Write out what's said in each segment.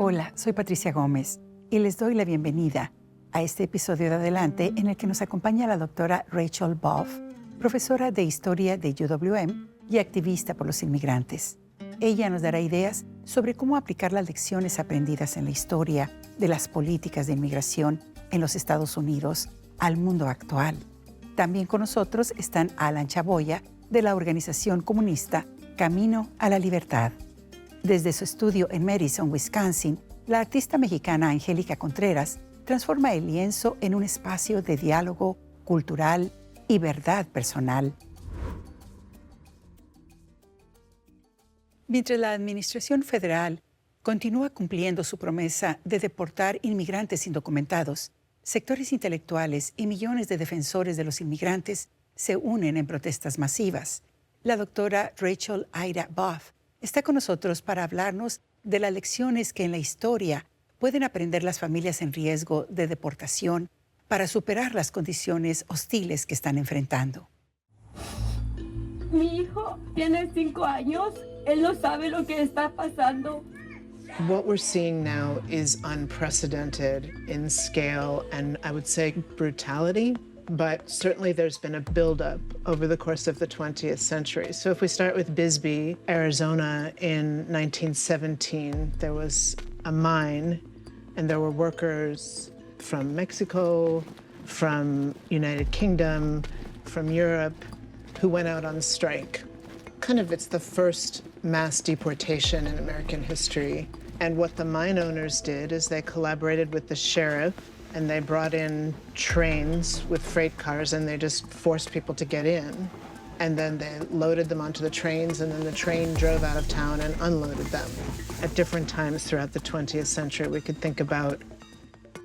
Hola, soy Patricia Gómez y les doy la bienvenida a este episodio de Adelante en el que nos acompaña la doctora Rachel Bluff, profesora de Historia de UWM y activista por los inmigrantes. Ella nos dará ideas sobre cómo aplicar las lecciones aprendidas en la historia de las políticas de inmigración en los Estados Unidos al mundo actual. También con nosotros están Alan Chavoya, de la organización comunista Camino a la Libertad. Desde su estudio en Madison, Wisconsin, la artista mexicana Angélica Contreras transforma el lienzo en un espacio de diálogo cultural y verdad personal. Mientras la administración federal continúa cumpliendo su promesa de deportar inmigrantes indocumentados, sectores intelectuales y millones de defensores de los inmigrantes se unen en protestas masivas. La doctora Rachel Bluff está con nosotros para hablarnos de las lecciones que en la historia pueden aprender las familias en riesgo de deportación para superar las condiciones hostiles que están enfrentando. Mi hijo tiene 5 años. Él no sabe lo que está pasando. What we're seeing now is unprecedented in scale and I would say brutality, but certainly there's been a buildup over the course of the 20th century. So if we start with Bisbee, Arizona, in 1917, there was a mine and there were workers from Mexico, from United Kingdom, from Europe, who went out on strike. It's the first mass deportation in American history. And what the mine owners did is they collaborated with the sheriff and they brought in trains with freight cars and they just forced people to get in. And then they loaded them onto the trains and then the train drove out of town and unloaded them. At different times throughout the 20th century, we could think about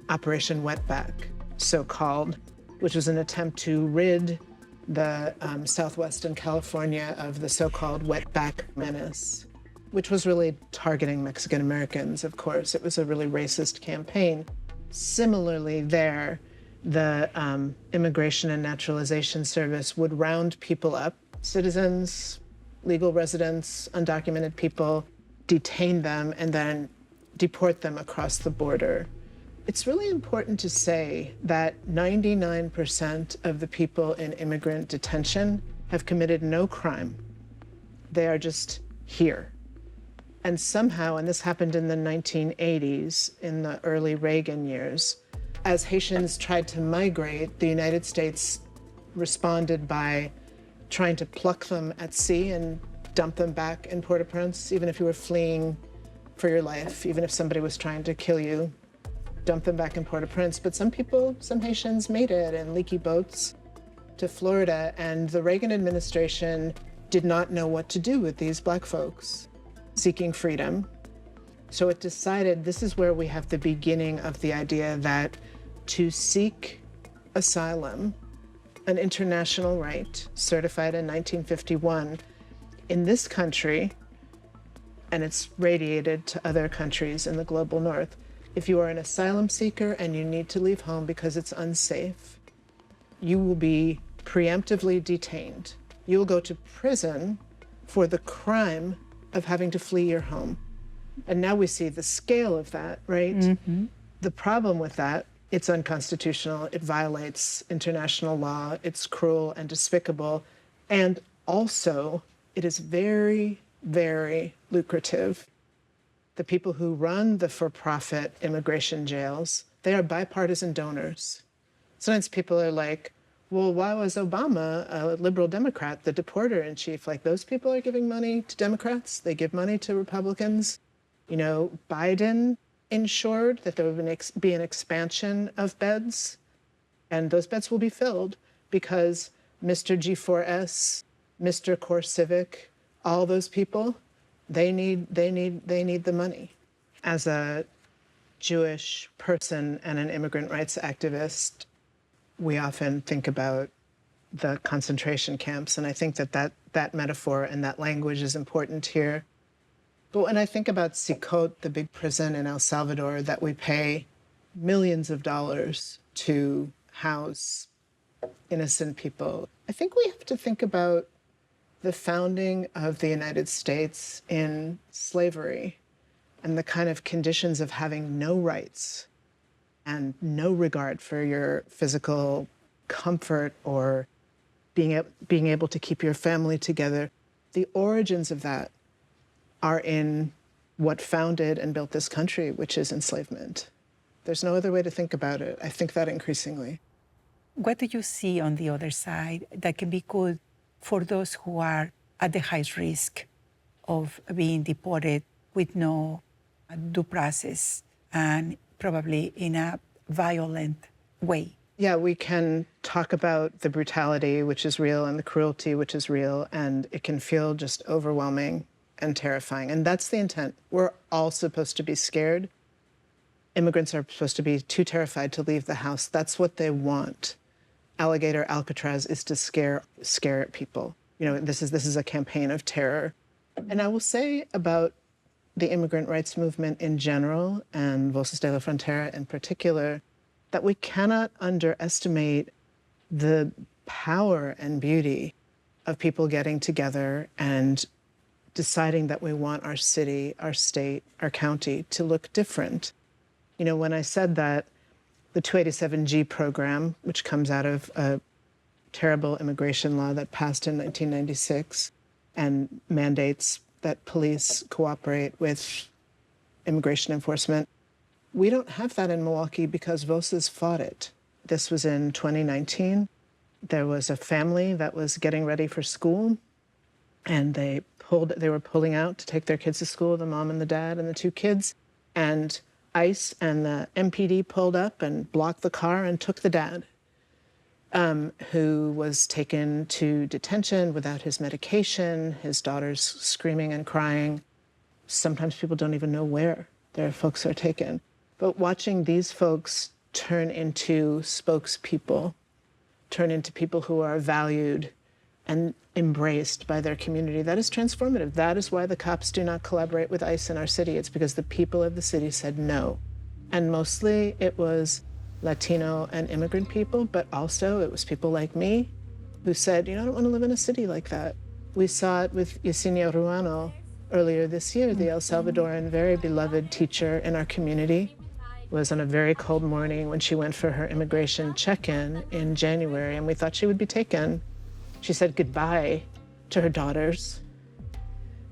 Operation Wetback, so-called, which was an attempt to rid the southwestern California of the so-called wetback menace, which was really targeting Mexican Americans, of course. It was a really racist campaign. Similarly there, the Immigration and Naturalization Service would round people up, citizens, legal residents, undocumented people, detain them, and then deport them across the border. It's really important to say that 99% of the people in immigrant detention have committed no crime. They are just here. And somehow, and this happened in the 1980s, in the early Reagan years, as Haitians tried to migrate, the United States responded by trying to pluck them at sea and dump them back in Port-au-Prince, even if you were fleeing for your life, even if somebody was trying to kill you, dump them back in Port-au-Prince. But some Haitians made it in leaky boats to Florida, and the Reagan administration did not know what to do with these Black folks seeking freedom. So it decided this is where we have the beginning of the idea that to seek asylum, an international right certified in 1951, in this country, and it's radiated to other countries in the global north, if you are an asylum seeker and you need to leave home because it's unsafe, you will be preemptively detained. You will go to prison for the crime of having to flee your home. And now we see the scale of that, right? Mm-hmm. The problem with that, it's unconstitutional, it violates international law, it's cruel and despicable, and also it is very, very lucrative. The people who run the for-profit immigration jails, they are bipartisan donors. Sometimes people are like, well, why was Obama, a liberal Democrat, the deporter-in-chief? Like, those people are giving money to Democrats. They give money to Republicans. You know, Biden ensured that there would be an expansion of beds, and those beds will be filled because Mr. G4S, Mr. CoreCivic, all those people, they need the money. As a Jewish person and an immigrant rights activist, we often think about the concentration camps, and I think that metaphor and that language is important here. But when I think about Sikot, the big prison in El Salvador that we pay millions of dollars to house innocent people, I think we have to think about the founding of the United States in slavery and the kind of conditions of having no rights and no regard for your physical comfort or being able to keep your family together, the origins of that are in what founded and built this country, which is enslavement. There's no other way to think about it. I think that increasingly. What do you see on the other side that can be good for those who are at the highest risk of being deported with no due process and probably in a violent way? Yeah, we can talk about the brutality, which is real, and the cruelty, which is real, and it can feel just overwhelming and terrifying. And that's the intent. We're all supposed to be scared. Immigrants are supposed to be too terrified to leave the house. That's what they want. Alligator Alcatraz is to scare people. You know, this is a campaign of terror. And I will say about the immigrant rights movement in general, and Voces de la Frontera in particular, that we cannot underestimate the power and beauty of people getting together and deciding that we want our city, our state, our county to look different. You know, when I said that, the 287G program, which comes out of a terrible immigration law that passed in 1996 and mandates that police cooperate with immigration enforcement, we don't have that in Milwaukee because Voces fought it. This was in 2019. There was a family that was getting ready for school, and they were pulling out to take their kids to school, the mom and the dad and the two kids, and ICE and the MPD pulled up and blocked the car and took the dad, who was taken to detention without his medication, his daughter's screaming and crying. Sometimes people don't even know where their folks are taken. But watching these folks turn into spokespeople, turn into people who are valued and embraced by their community, that is transformative. That is why the cops do not collaborate with ICE in our city. It's because the people of the city said no. And mostly it was Latino and immigrant people, but also it was people like me who said, you know, I don't want to live in a city like that. We saw it with Yesenia Ruano earlier this year, the El Salvadoran, very beloved teacher in our community, was on a very cold morning when she went for her immigration check-in in January, and we thought she would be taken. She said goodbye to her daughters,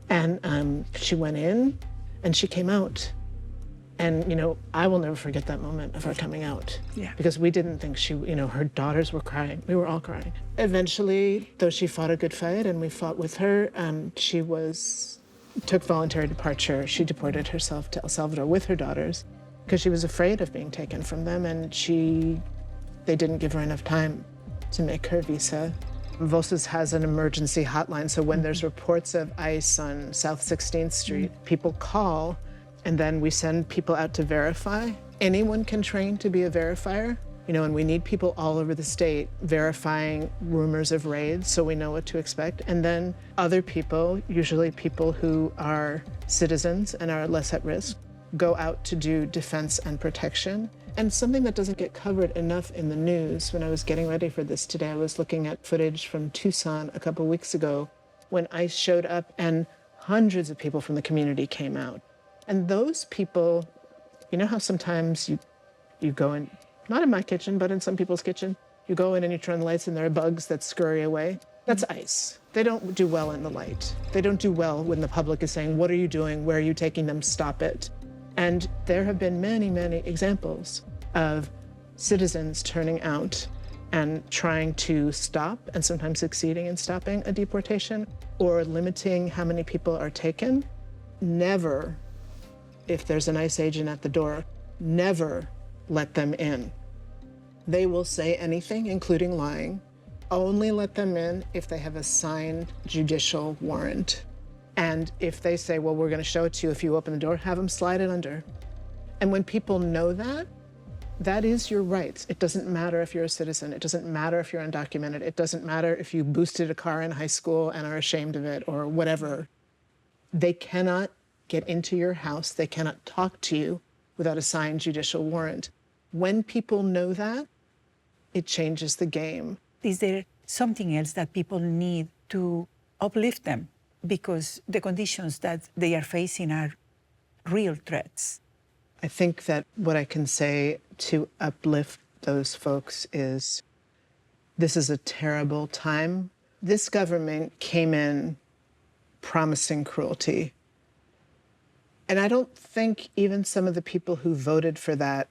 and she went in and she came out. And, you know, I will never forget that moment of her coming out. Yeah. Because we didn't think her daughters were crying. We were all crying. Eventually, though she fought a good fight and we fought with her, she took voluntary departure. She deported herself to El Salvador with her daughters because she was afraid of being taken from them, and they didn't give her enough time to make her visa. Voces has an emergency hotline, so when there's reports of ICE on South 16th Street, people call, and then we send people out to verify. Anyone can train to be a verifier, you know, and we need people all over the state verifying rumors of raids so we know what to expect. And then other people, usually people who are citizens and are less at risk, go out to do defense and protection. And something that doesn't get covered enough in the news, when I was getting ready for this today, I was looking at footage from Tucson a couple weeks ago when ICE showed up and hundreds of people from the community came out. And those people, you know how sometimes you go in, not in my kitchen, but in some people's kitchen, you go in and you turn the lights and there are bugs that scurry away? That's ICE. They don't do well in the light. They don't do well when the public is saying, what are you doing? Where are you taking them? Stop it. And there have been many, many examples of citizens turning out and trying to stop, and sometimes succeeding in stopping a deportation or limiting how many people are taken. Never, if there's an ICE agent at the door, never let them in. They will say anything, including lying. Only let them in if they have a signed judicial warrant. And if they say, well, we're going to show it to you if you open the door, have them slide it under. And when people know that, that is your rights. It doesn't matter if you're a citizen. It doesn't matter if you're undocumented. It doesn't matter if you boosted a car in high school and are ashamed of it or whatever. They cannot get into your house. They cannot talk to you without a signed judicial warrant. When people know that, it changes the game. Is there something else that people need to uplift them? Because the conditions that they are facing are real threats. I think that what I can say to uplift those folks is this is a terrible time. This government came in promising cruelty. And I don't think even some of the people who voted for that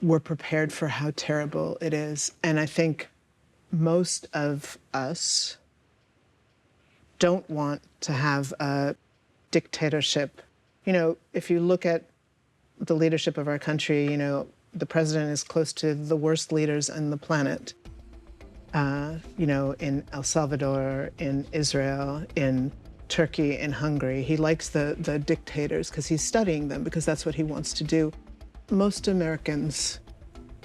were prepared for how terrible it is. And I think most of us don't want to have a dictatorship. You know, if you look at the leadership of our country, you know, the president is close to the worst leaders on the planet. You know, in El Salvador, in Israel, in Turkey, in Hungary. He likes the dictators because he's studying them, because that's what he wants to do. Most Americans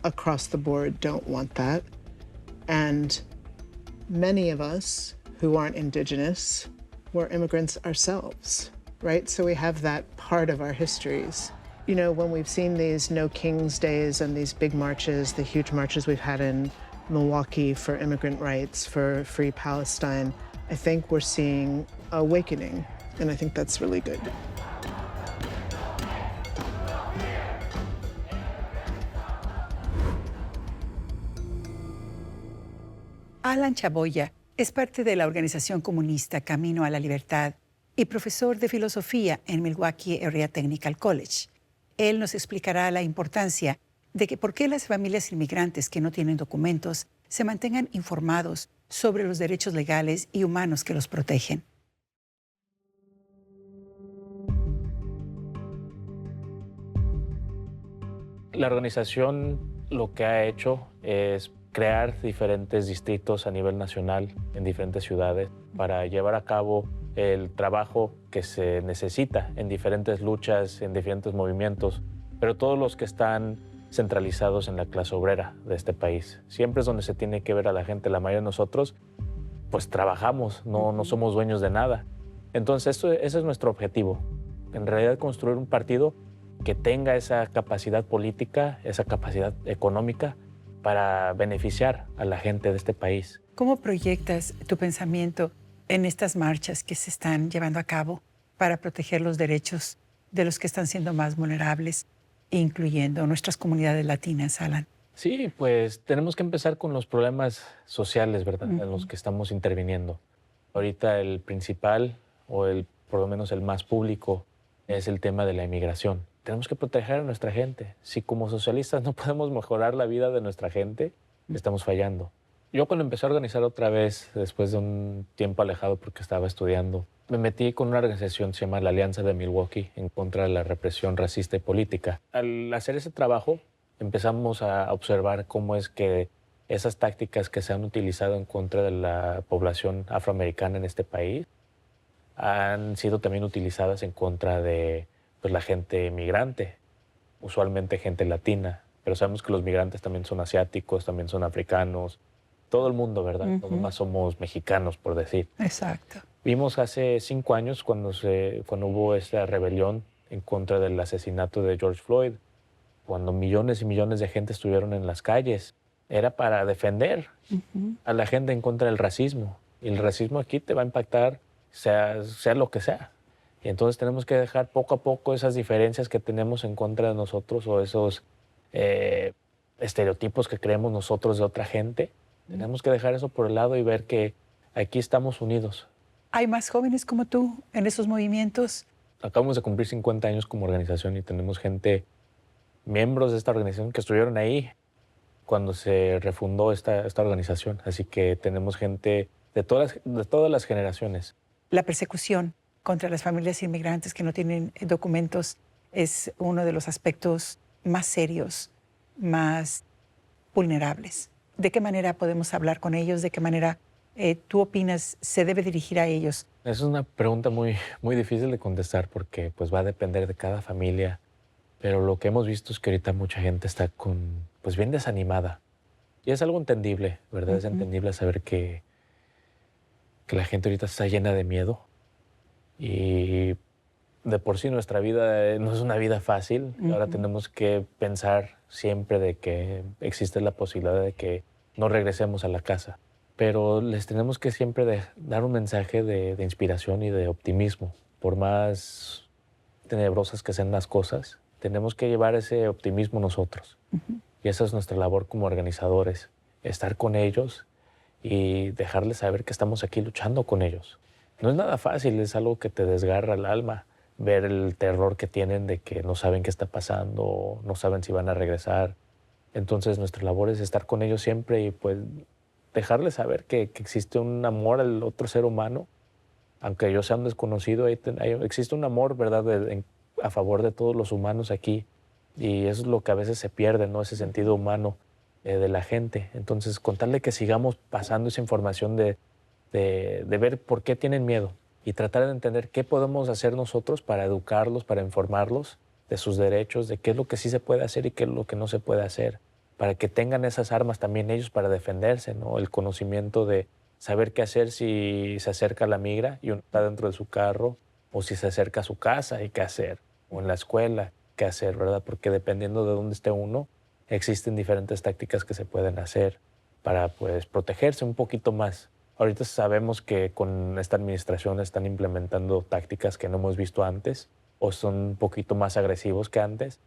across the board don't want that. And many of us who aren't indigenous were immigrants ourselves, right? So we have that part of our histories. You know, when we've seen these No Kings Days and these big marches, the huge marches we've had in Milwaukee for immigrant rights, for free Palestine, I think we're seeing awakening, and I think that's really good. Alan Chavoya es parte de la organización comunista Camino a la Libertad y profesor de filosofía en Milwaukee Area Technical College. Él nos explicará la importancia de que por qué las familias inmigrantes que no tienen documentos se mantengan informados sobre los derechos legales y humanos que los protegen. La organización lo que ha hecho es crear diferentes distritos a nivel nacional en diferentes ciudades para llevar a cabo el trabajo que se necesita en diferentes luchas, en diferentes movimientos, pero todos los que están centralizados en la clase obrera de este país. Siempre es donde se tiene que ver a la gente. La mayoría de nosotros pues trabajamos, no somos dueños de nada. Entonces ese es nuestro objetivo, en realidad construir un partido que tenga esa capacidad política, esa capacidad económica para beneficiar a la gente de este país. ¿Cómo proyectas tu pensamiento en estas marchas que se están llevando a cabo para proteger los derechos de los que están siendo más vulnerables, incluyendo nuestras comunidades latinas, Alan? Sí, pues tenemos que empezar con los problemas sociales, ¿verdad? En los que estamos interviniendo. Ahorita el principal, por lo menos el más público, es el tema de la inmigración. Tenemos que proteger a nuestra gente. Si como socialistas no podemos mejorar la vida de nuestra gente, estamos fallando. Yo cuando empecé a organizar otra vez, después de un tiempo alejado porque estaba estudiando, me metí con una organización que se llama la Alianza de Milwaukee en contra de la represión racista y política. Al hacer ese trabajo, empezamos a observar cómo es que esas tácticas que se han utilizado en contra de la población afroamericana en este país han sido también utilizadas en contra de pues, la gente migrante, usualmente gente latina, pero sabemos que los migrantes también son asiáticos, también son africanos, todo el mundo, ¿verdad? No más somos mexicanos, por decir. Exacto. Vimos hace 5 años cuando hubo esta rebelión en contra del asesinato de George Floyd, cuando millones y millones de gente estuvieron en las calles. Era para defender a la gente en contra del racismo. Y el racismo aquí te va a impactar, sea lo que sea. Y entonces tenemos que dejar poco a poco esas diferencias que tenemos en contra de nosotros o esos estereotipos que creemos nosotros de otra gente. Tenemos que dejar eso por el lado y ver que aquí estamos unidos. ¿Hay más jóvenes como tú en esos movimientos? Acabamos de cumplir 50 años como organización y tenemos miembros de esta organización que estuvieron ahí cuando se refundó esta organización. Así que tenemos gente de todas las generaciones. La persecución contra las familias inmigrantes que no tienen documentos es uno de los aspectos más serios, más vulnerables. ¿De qué manera podemos hablar con ellos? ¿De qué manera tú opinas se debe dirigir a ellos? Es una pregunta muy, muy difícil de contestar porque pues, va a depender de cada familia. Pero lo que hemos visto es que ahorita mucha gente está bien desanimada. Y es algo entendible, ¿verdad? Es entendible saber que la gente ahorita está llena de miedo. Y de por sí nuestra vida no es una vida fácil. Ahora tenemos que pensar siempre de que existe la posibilidad de que no regresemos a la casa. Pero les tenemos que siempre dar un mensaje de inspiración y de optimismo. Por más tenebrosas que sean las cosas, tenemos que llevar ese optimismo nosotros. Y esa es nuestra labor como organizadores, estar con ellos y dejarles saber que estamos aquí luchando con ellos. No es nada fácil, es algo que te desgarra el alma, ver el terror que tienen de que no saben qué está pasando, no saben si van a regresar. Entonces nuestra labor es estar con ellos siempre y pues dejarles saber que existe un amor al otro ser humano. Aunque yo sea un desconocido, existe un amor, ¿verdad?, a favor de todos los humanos aquí. Y eso es lo que a veces se pierde, ¿no? Ese sentido humano de la gente. Entonces, contarle que sigamos pasando esa información de ver por qué tienen miedo y tratar de entender qué podemos hacer nosotros para educarlos, para informarlos de sus derechos, de qué es lo que sí se puede hacer y qué es lo que no se puede hacer, para que tengan esas armas también ellos para defenderse, ¿no? El conocimiento de saber qué hacer si se acerca a la migra y uno está dentro de su carro, o si se acerca a su casa y qué hacer, o en la escuela qué hacer, ¿verdad? Porque dependiendo de dónde esté uno, existen diferentes tácticas que se pueden hacer para pues protegerse un poquito más. Ahorita sabemos que con esta administración están implementando tácticas que no hemos visto antes o son un poquito más agresivos que antes,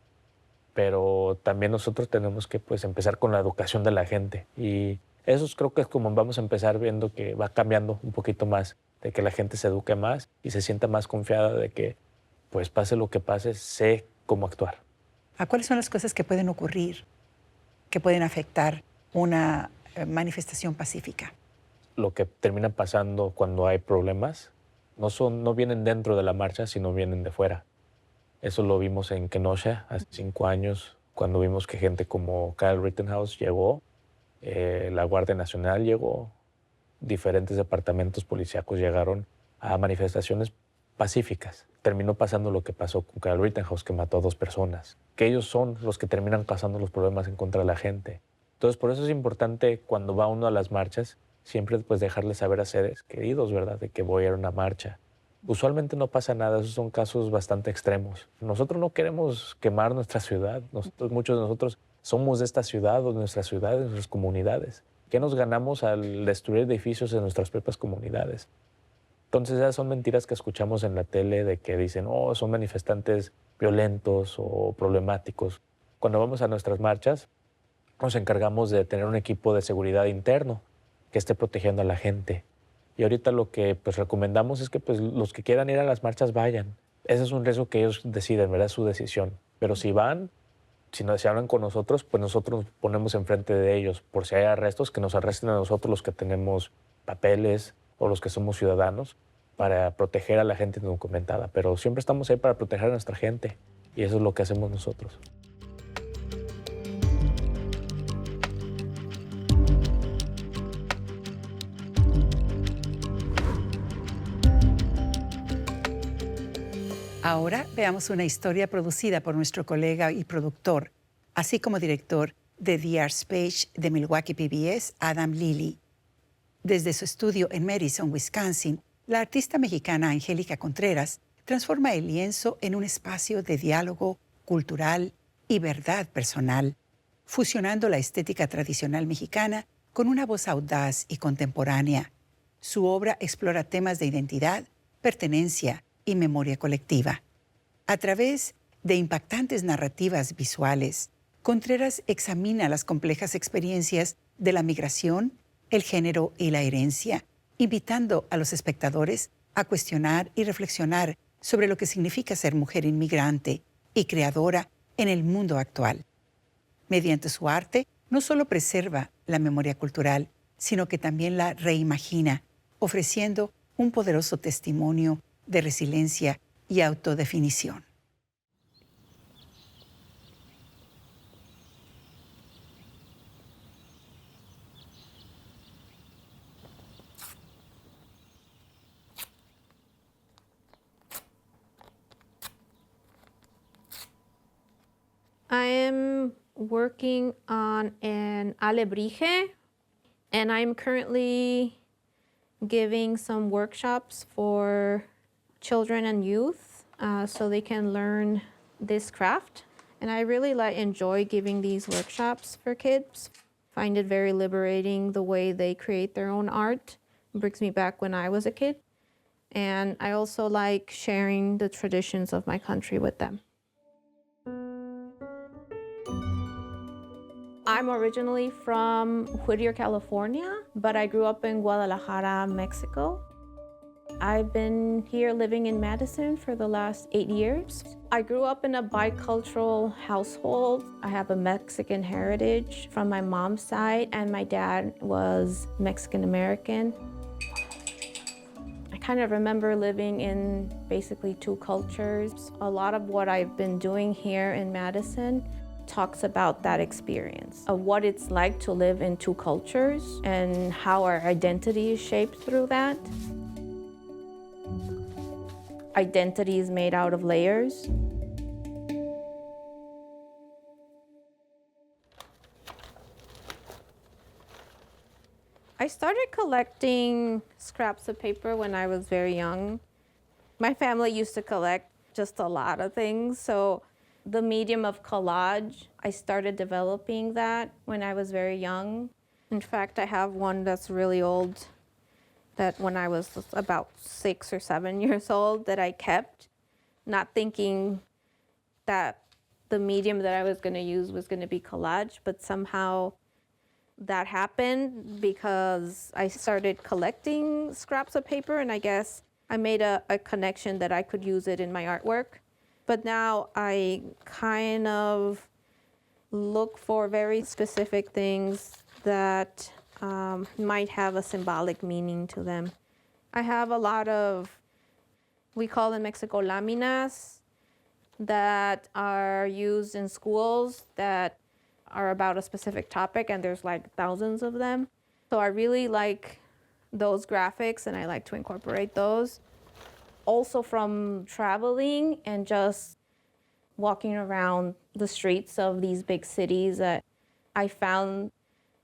pero también nosotros tenemos que pues empezar con la educación de la gente y eso creo que es como vamos a empezar viendo que va cambiando un poquito más, de que la gente se eduque más y se sienta más confiada de que pues pase lo que pase, sé cómo actuar. ¿Cuáles son las cosas que pueden ocurrir, que pueden afectar una manifestación pacífica? Lo que termina pasando cuando hay problemas no vienen dentro de la marcha, sino vienen de fuera. Eso lo vimos en Kenosha hace 5 años, cuando vimos que gente como Kyle Rittenhouse llegó, la Guardia Nacional llegó, diferentes departamentos policíacos llegaron a manifestaciones pacíficas. Terminó pasando lo que pasó con Kyle Rittenhouse, que mató a 2 personas, que ellos son los que terminan pasando los problemas en contra de la gente. Entonces, por eso es importante cuando va uno a las marchas, siempre pues dejarles saber a seres queridos, ¿verdad?, de que voy a ir a una marcha. Usualmente no pasa nada, esos son casos bastante extremos. Nosotros no queremos quemar nuestra ciudad, muchos de nosotros somos de esta ciudad o de nuestras ciudades, de nuestras comunidades. ¿Qué nos ganamos al destruir edificios en nuestras propias comunidades? Entonces esas son mentiras que escuchamos en la tele de que dicen, oh, son manifestantes violentos o problemáticos. Cuando vamos a nuestras marchas, nos encargamos de tener un equipo de seguridad interno que esté protegiendo a la gente. Y ahorita lo que pues recomendamos es que pues, los que quieran ir a las marchas vayan. Ese es un riesgo que ellos deciden, ¿verdad? Es su decisión. Pero si van, si hablan con nosotros, pues nosotros nos ponemos enfrente de ellos. Por si hay arrestos, que nos arresten a nosotros los que tenemos papeles o los que somos ciudadanos para proteger a la gente indocumentada. Pero siempre estamos ahí para proteger a nuestra gente y eso es lo que hacemos nosotros. Ahora veamos una historia producida por nuestro colega y productor, así como director de The Arts Page de Milwaukee PBS, Adam Lilly. Desde su estudio en Madison, Wisconsin, la artista mexicana Angélica Contreras transforma el lienzo en un espacio de diálogo cultural y verdad personal, fusionando la estética tradicional mexicana con una voz audaz y contemporánea. Su obra explora temas de identidad, pertenencia y memoria colectiva. A través de impactantes narrativas visuales, Contreras examina las complejas experiencias de la migración, el género y la herencia, invitando a los espectadores a cuestionar y reflexionar sobre lo que significa ser mujer inmigrante y creadora en el mundo actual. Mediante su arte, no solo preserva la memoria cultural, sino que también la reimagina, ofreciendo un poderoso testimonio de resiliencia y autodefinición. I am working on an alebrije, and I'm currently giving some workshops for children and youth so they can learn this craft. And I really enjoy giving these workshops for kids. Find it very liberating the way they create their own art. It brings me back when I was a kid. And I also like sharing the traditions of my country with them. I'm originally from Whittier, California, but I grew up in Guadalajara, Mexico. I've been here living in Madison for the last 8 years. I grew up in a bicultural household. I have a Mexican heritage from my mom's side, and my dad was Mexican American. I kind of remember living in basically two cultures. A lot of what I've been doing here in Madison talks about that experience of what it's like to live in two cultures and how our identity is shaped through that. Identity is made out of layers. I started collecting scraps of paper when I was very young. My family used to collect just a lot of things, so the medium of collage, I started developing that when I was very young. In fact, I have one that's really old that when I was about 6 or 7 years old that I kept, not thinking that the medium that I was going to use was going to be collage, but somehow that happened because I started collecting scraps of paper, and I guess I made a connection that I could use it in my artwork. But now I kind of look for very specific things that might have a symbolic meaning to them. I have a lot of, we call in Mexico, láminas, that are used in schools that are about a specific topic, and there's like thousands of them. So I really like those graphics, and I like to incorporate those. Also from traveling and just walking around the streets of these big cities, that I found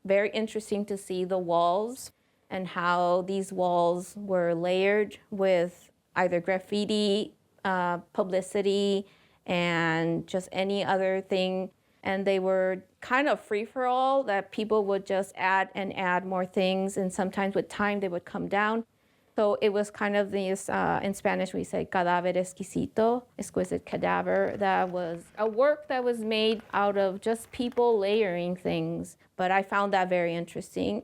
very interesting to see the walls and how these walls were layered with either graffiti, publicity, and just any other thing. And they were kind of free-for-all, that people would just add and add more things, and sometimes with time they would come down. So it was kind of this, in Spanish we say cadáver exquisito, exquisite cadaver. That was a work that was made out of just people layering things. But I found that very interesting.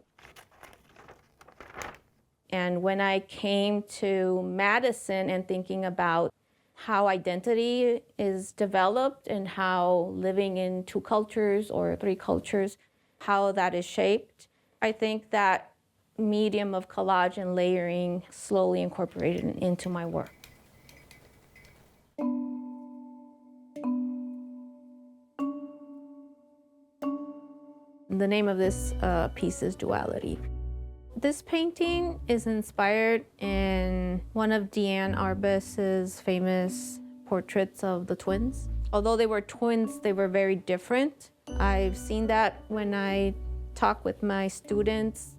And when I came to Madison and thinking about how identity is developed and how living in two cultures or three cultures, how that is shaped, I think that medium of collage and layering slowly incorporated into my work. The name of this piece is Duality. This painting is inspired in one of Diane Arbus's famous portraits of the twins. Although they were twins, they were very different. I've seen that when I talk with my students.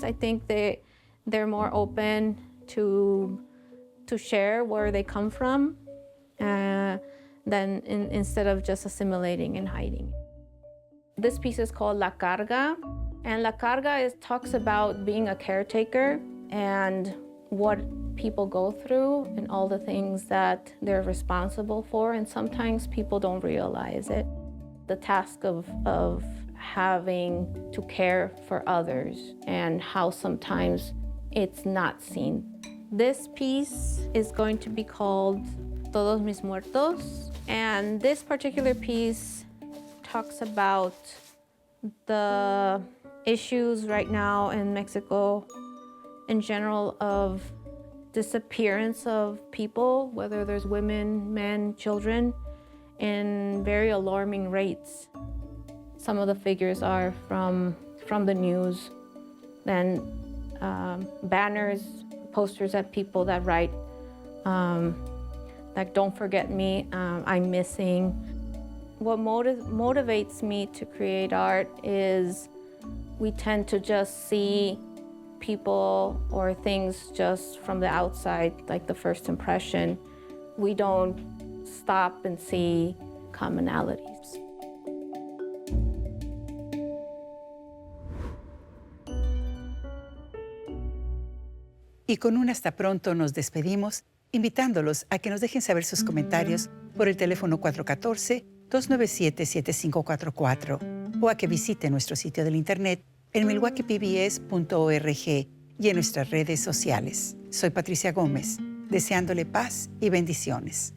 I think they're more open to share where they come from than instead of just assimilating and hiding. This piece is called La Carga, and La Carga talks about being a caretaker and what people go through and all the things that they're responsible for, and sometimes people don't realize it. The task of having to care for others and how sometimes it's not seen. This piece is going to be called Todos Mis Muertos, and this particular piece talks about the issues right now in Mexico in general of disappearance of people, whether there's women, men, children, in very alarming rates. Some of the figures are from the news, and banners, posters at people that write, like, don't forget me, I'm missing. What motivates me to create art is we tend to just see people or things just from the outside, like the first impression. We don't stop and see commonalities. Y con un hasta pronto nos despedimos, invitándolos a que nos dejen saber sus comentarios por el teléfono 414-297-7544 o a que visiten nuestro sitio del internet en milwaukeepbs.org y en nuestras redes sociales. Soy Patricia Gómez, deseándole paz y bendiciones.